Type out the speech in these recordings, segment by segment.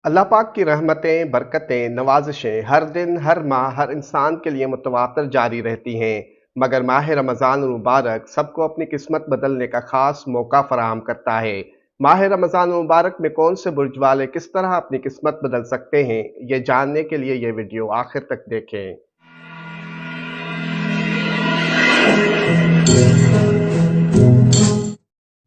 अल्लाह पाक की रहमतें, बरकतें, नवाज़िशें हर दिन, हर माह, हर इंसान के लिए मुतवातर जारी रहती हैं। मगर माह रमज़ान मुबारक सबको अपनी किस्मत बदलने का ख़ास मौका फ़राहम करता है। माह रमज़ान मुबारक में कौन से बुर्ज वाले किस तरह अपनी किस्मत बदल सकते हैं, ये जानने के लिए ये वीडियो आखिर तक देखें।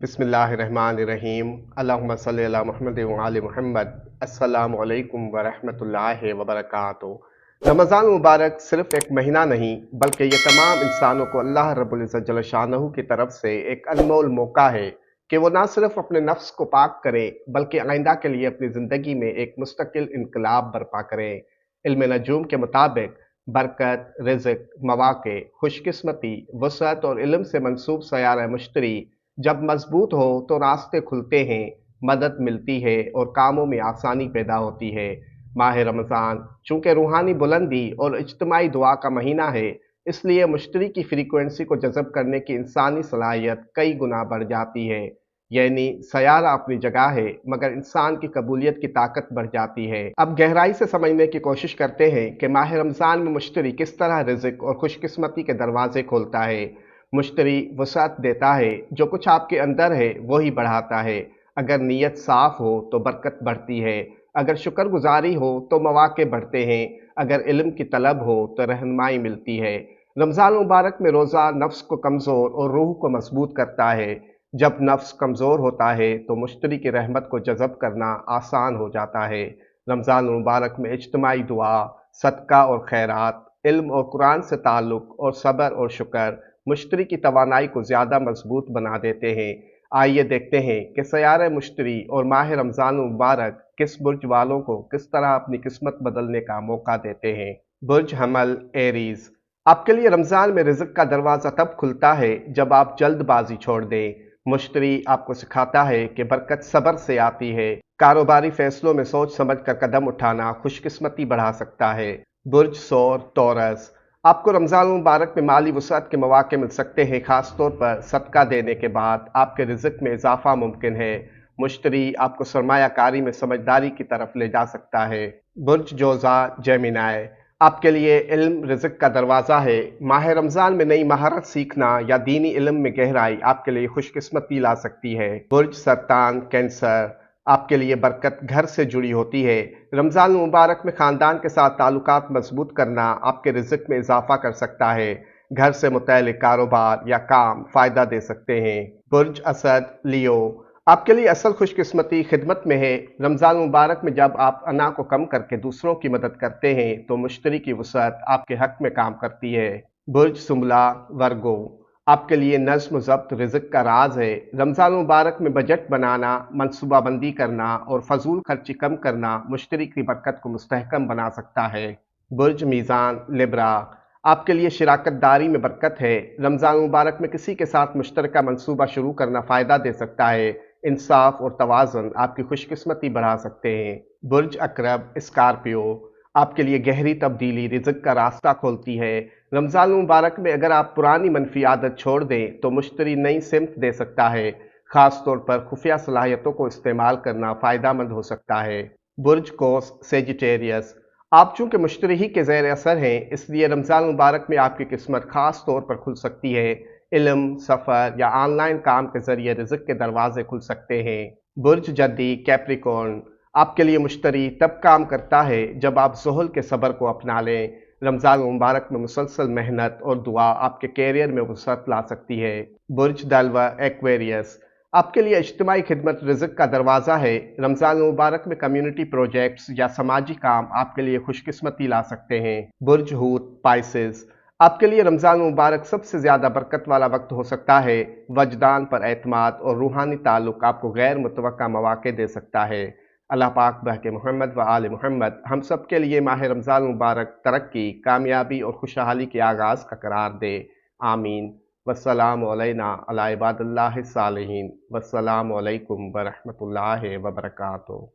बिस्मिल्लाहिर्रहमानिर्रहीम। अल्लाहुम्मा सल्लि अला मुहम्मद व आलि मुहम्मद। अस्सलामु अलैकुम व रहमतुल्लाहि व बरकातुहू। रमज़ान मुबारक सिर्फ एक महीना नहीं बल्कि ये तमाम इंसानों को अल्लाह रब्बुल इज़्ज़त जल्ल शानहू की तरफ से एक अनमोल मौका है कि वो ना सिर्फ अपने नफ्स को पाक करे बल्कि आइंदा के लिए अपनी ज़िंदगी में एक मुस्तकिल इनकलाब बर्पा करें। इल्म नजूम के मुताबिक बरकत, रिज़्क, मवाक़े, खुशकिस्मती, वसअत और इल्म से मंसूब सयारा मुश्तरी जब मजबूत हो तो रास्ते खुलते हैं, मदद मिलती है और कामों में आसानी पैदा होती है। माह रमज़ान चूँकि रूहानी बुलंदी और इज्तिमाई दुआ का महीना है, इसलिए मुश्तरी की फ्रीक्वेंसी को जज़ब करने की इंसानी सलाहियत कई गुना बढ़ जाती है। यानी सयारा अपनी जगह है मगर इंसान की कबूलियत की ताकत बढ़ जाती है। अब गहराई से समझने की कोशिश करते हैं कि माह रमज़ान में मुश्तरी किस तरह रिज़्क और खुशकिस्मती के दरवाजे खोलता है। मुश्तरी वसअत देता है, जो कुछ आपके अंदर है वही बढ़ाता है। अगर नीयत साफ हो तो बरकत बढ़ती है, अगर शुक्रगुजारी हो तो मौक़े बढ़ते हैं, अगर इल्म की तलब हो तो रहनुमाई मिलती है। रमज़ान मुबारक में रोज़ा नफ्स को कमज़ोर और रूह को मजबूत करता है। जब नफ्स कमज़ोर होता है तो मुश्तरी की रहमत को जज़ब करना आसान हो जाता है। रमज़ान मुबारक में इज्तिमाई दुआ, सदका और खैरात, इल्म और कुरान से ताल्लुक़ और सब्र और शुक्र मुश्तरी की तवानाई को ज़्यादा मजबूत बना देते हैं। आइए देखते हैं कि सयारे मुश्तरी और माह रमज़ान मुबारक किस बुर्ज वालों को किस तरह अपनी किस्मत बदलने का मौका देते हैं। बुर्ज हमल एरीज। आपके लिए रमज़ान में रिज़्क का दरवाज़ा तब खुलता है जब आप जल्दबाजी छोड़ दें। मुश्तरी आपको सिखाता है कि बरकत सब्र से आती है। कारोबारी फैसलों में सोच समझ कर कदम उठाना खुशकिस्मती बढ़ा सकता है। बुर्ज सौर टॉरस। आपको रमज़ान मुबारक में माली वसअत के मौक़े मिल सकते हैं, ख़ास तौर पर सदका देने के बाद आपके रिज़्क में इजाफ़ा मुमकिन है। मुश्तरी आपको सरमायाकारी में समझदारी की तरफ ले जा सकता है। बुर्ज जोज़ा जेमिनाई। आपके लिए इल्म रिज़्क का दरवाज़ा है। माह रमज़ान में नई महारत सीखना या दीनी इल्म में गहराई आपके लिए खुशकिस्मती ला सकती है। बुर्ज सरतान कैंसर। आपके लिए बरकत घर से जुड़ी होती है। रमज़ान मुबारक में ख़ानदान के साथ ताल्लुकात मजबूत करना आपके रिज़्क में इजाफ़ा कर सकता है। घर से मुतल्लिक़ कारोबार या काम फ़ायदा दे सकते हैं। बुर्ज असद लियो। आपके लिए असल खुशकिस्मती खिदमत में है। रमज़ान मुबारक में जब आप अना को कम करके दूसरों की मदद करते हैं तो मुश्तरी की वसअत आपके हक़ में काम करती है। बुर्ज सुमला वर्गो। आपके लिए नज़्म ज़ब्त रिज़्क का राज है। रमज़ान मुबारक में बजट बनाना, मनसूबाबंदी करना और फजूल खर्ची कम करना मुश्तरी की बरकत को मुस्तहकम बना सकता है। बुर्ज मीज़ान लिब्रा। आपके लिए शिराकत दारी में बरकत है। रमज़ान मुबारक में किसी के साथ मुश्तरका मनसूबा शुरू करना फ़ायदा दे सकता है। इंसाफ और तवाज़ुन आपकी खुशकिस्मती बढ़ा सकते हैं। बुर्ज अकरब स्कॉर्पियो। आपके लिए गहरी तब्दीली रिज़्क का रास्ता खोलती है। रमज़ान मुबारक में अगर आप पुरानी मनफी आदत छोड़ दें तो मुश्तरी नई सिमत दे सकता है। ख़ास तौर पर खुफिया सलाहियतों को इस्तेमाल करना फ़ायदेमंद हो सकता है। बुर्ज कोस सेजिटेरियस। आप चूँकि मुश्तरी ही के ज़ेर असर हैं, इसलिए रमज़ान मुबारक में आपकी किस्मत ख़ास तौर पर खुल सकती है। इल्म, सफ़र या ऑनलाइन काम के ज़रिए रिज़्क के दरवाजे खुल सकते हैं। बुर्ज जद्दी कैप्रिकॉर्न। आपके लिए मुश्तरी तब काम करता है जब आप ज़ुहल के सब्र को अपना लें। रमज़ान मुबारक में मुसलसल मेहनत और दुआ आपके कैरियर में वसअत ला सकती है। बुर्ज दल्वा एक्वेरियस। आपके लिए इज्तिमाई खिदमत रिज़्क का दरवाज़ा है। रमज़ान मुबारक में कम्युनिटी प्रोजेक्ट्स या समाजी काम आपके लिए खुशकिस्मती ला सकते हैं। बुर्ज हूत पाइसेस। आपके लिए रमज़ान मुबारक सबसे ज़्यादा बरकत वाला वक्त हो सकता है। वजदान पर एतमाद और रूहानी ताल्लुक़ आपको गैर मुतवक्का मौक़े दे सकता है। अल्लाह पाक बहके मोहम्मद व आले मोहम्मद हम सब के लिए माह रमज़ान मुबारक तरक्की, कामयाबी और खुशहाली के आगाज़ का करार दे। आमीन। वस्सलामु अलैना अला इबादिल्लाहि सालिहीन। वस्सलामु अलैकुम व रहमतुल्लाहि व बरकातुहू।